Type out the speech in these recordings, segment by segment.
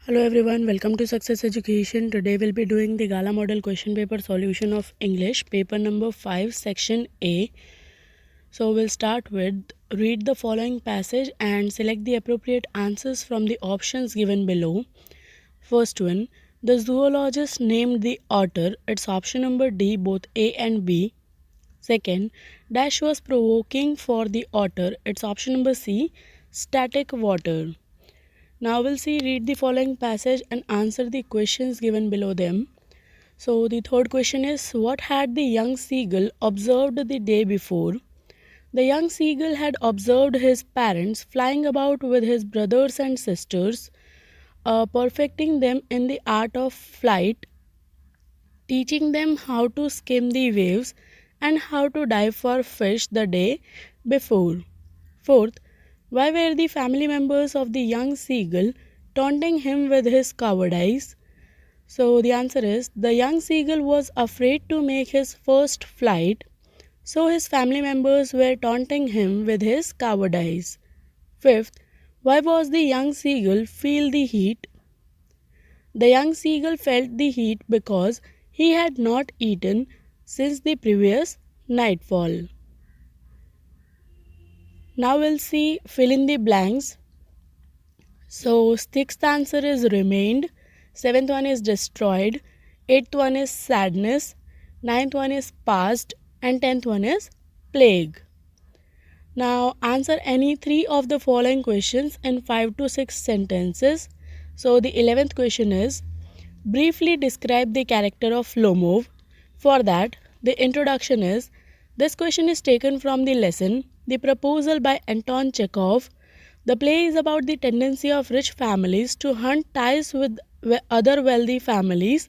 Hello everyone, welcome to Success Education. Today we'll be doing the Gala Model Question Paper solution of English, paper number 5, section A. So we'll start with read the following passage and select the appropriate answers from the options given below. First one, the zoologist named the otter. It's option number D, both A and B. Second, dash was provoking for the otter. It's option number C, static water. Now we'll see read the following passage and answer the questions given below them. So the third question is what had the young seagull observed the day before? The young seagull had observed his parents flying about with his brothers and sisters, perfecting them in the art of flight, teaching them how to skim the waves and how to dive for fish the day before. Fourth, why were the family members of the young seagull taunting him with his cowardice? So the answer is the young seagull was afraid to make his first flight, so his family members were taunting him with his cowardice. Fifth, why was the young seagull feel the heat? The young seagull felt the heat because he had not eaten since the previous nightfall. Now we'll see fill in the blanks. So sixth answer is remained, seventh one is destroyed, eighth one is sadness, ninth one is past, and tenth one is plague. Now answer any three of the following questions in 5 to 6 sentences. So the 11th question is briefly describe the character of Lomov. For that, the introduction is this question is taken from the lesson The Proposal by Anton Chekhov. The play is about the tendency of rich families to hunt ties with other wealthy families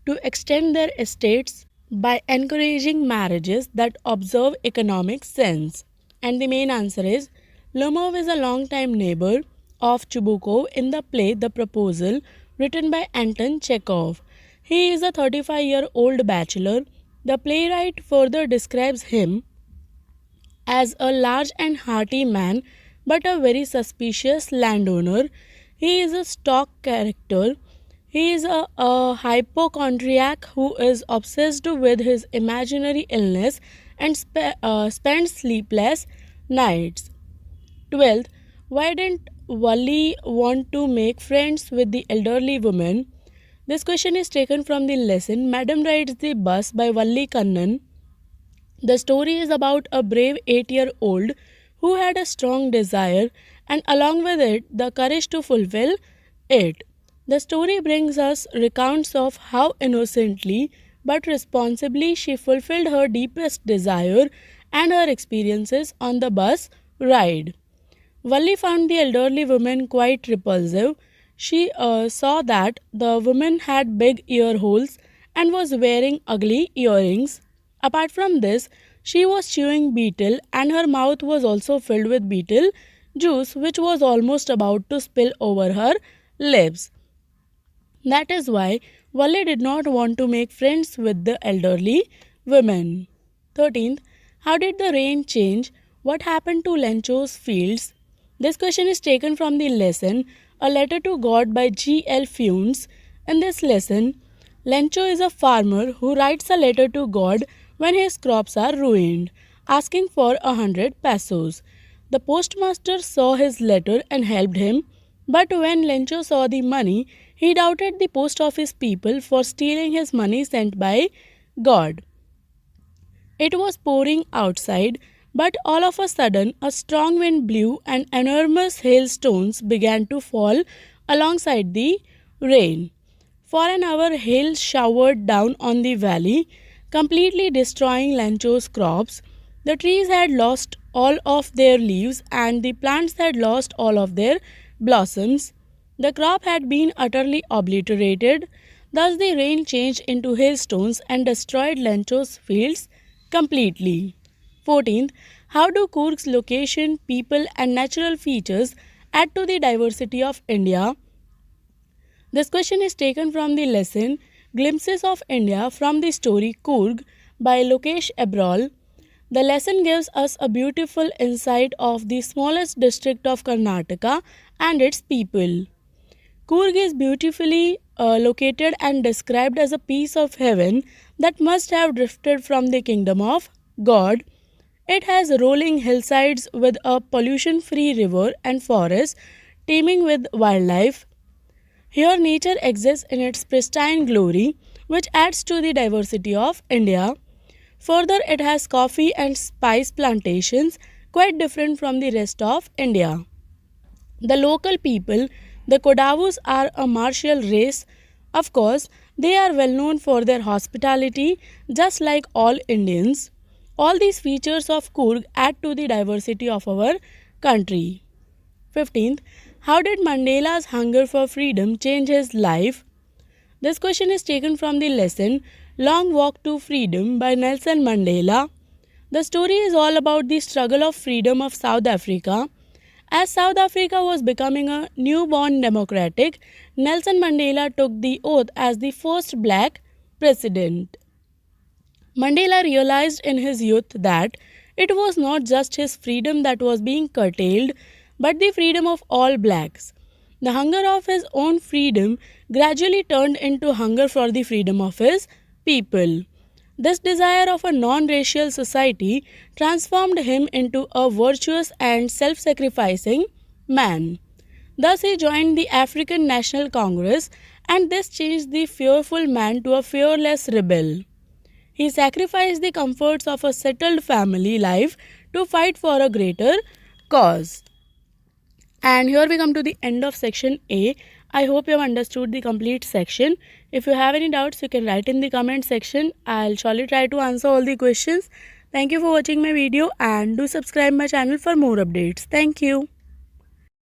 to extend their estates by encouraging marriages that observe economic sense. And the main answer is Lomov is a long-time neighbor of Chubukov in the play The Proposal, written by Anton Chekhov. He is a 35-year-old bachelor. The playwright further describes him as a large and hearty man but a very suspicious landowner. He is a stock character. He is a hypochondriac who is obsessed with his imaginary illness and spends sleepless nights. 12th, why didn't Wally want to make friends with the elderly woman? This question is taken from the lesson Madam Rides the Bus by Wally Kannan. The story is about a brave 8-year-old who had a strong desire and along with it the courage to fulfill it. The story brings us recounts of how innocently but responsibly she fulfilled her deepest desire and her experiences on the bus ride. Valli found the elderly woman quite repulsive. She saw that the woman had big ear holes and was wearing ugly earrings. Apart from this, she was chewing betel and her mouth was also filled with betel juice, which was almost about to spill over her lips. That is why Valli did not want to make friends with the elderly women. 13th, how did the rain change? What happened to Lencho's fields? This question is taken from the lesson A Letter to God by G.L. Funes. In this lesson, Lencho is a farmer who writes a letter to God when his crops are ruined, asking for 100 pesos. The postmaster saw his letter and helped him, but when Lencho saw the money, he doubted the post office people for stealing his money sent by God. It was pouring outside, but all of a sudden a strong wind blew and enormous hailstones began to fall alongside the rain. For an hour, hail showered down on the valley, completely destroying Lencho's crops. The trees had lost all of their leaves and the plants had lost all of their blossoms. The crop had been utterly obliterated. Thus, the rain changed into hailstones and destroyed Lencho's fields completely. 14th, how do Coorg's location, people, and natural features add to the diversity of India? This question is taken from the lesson Glimpses of India from the story Coorg by Lokesh Abrol. The lesson gives us a beautiful insight of the smallest district of Karnataka and its people. Coorg is beautifully located and described as a piece of heaven that must have drifted from the kingdom of God. It has rolling hillsides with a pollution free river and forest teeming with wildlife. Here, nature exists in its pristine glory, which adds to the diversity of India. Further, it has coffee and spice plantations quite different from the rest of India. The local people, the Kodavus, are a martial race. Of course, they are well known for their hospitality, just like all Indians. All these features of Coorg add to the diversity of our country. 15th, how did Mandela's hunger for freedom change his life? This question is taken from the lesson Long Walk to Freedom by Nelson Mandela. The story is all about the struggle of freedom of South Africa. As South Africa was becoming a newborn democratic, Nelson Mandela took the oath as the first black president. Mandela realized in his youth that it was not just his freedom that was being curtailed, but the freedom of all blacks. The hunger of his own freedom gradually turned into hunger for the freedom of his people. This desire of a non racial society transformed him into a virtuous and self sacrificing man. Thus, he joined the African National Congress, and this changed the fearful man to a fearless rebel. He sacrificed the comforts of a settled family life to fight for a greater cause. And here we come to the end of section A. I hope you have understood the complete section. If you have any doubts, you can write in the comment section. I'll surely try to answer all the questions. Thank you for watching my video and do subscribe my channel for more updates. Thank you.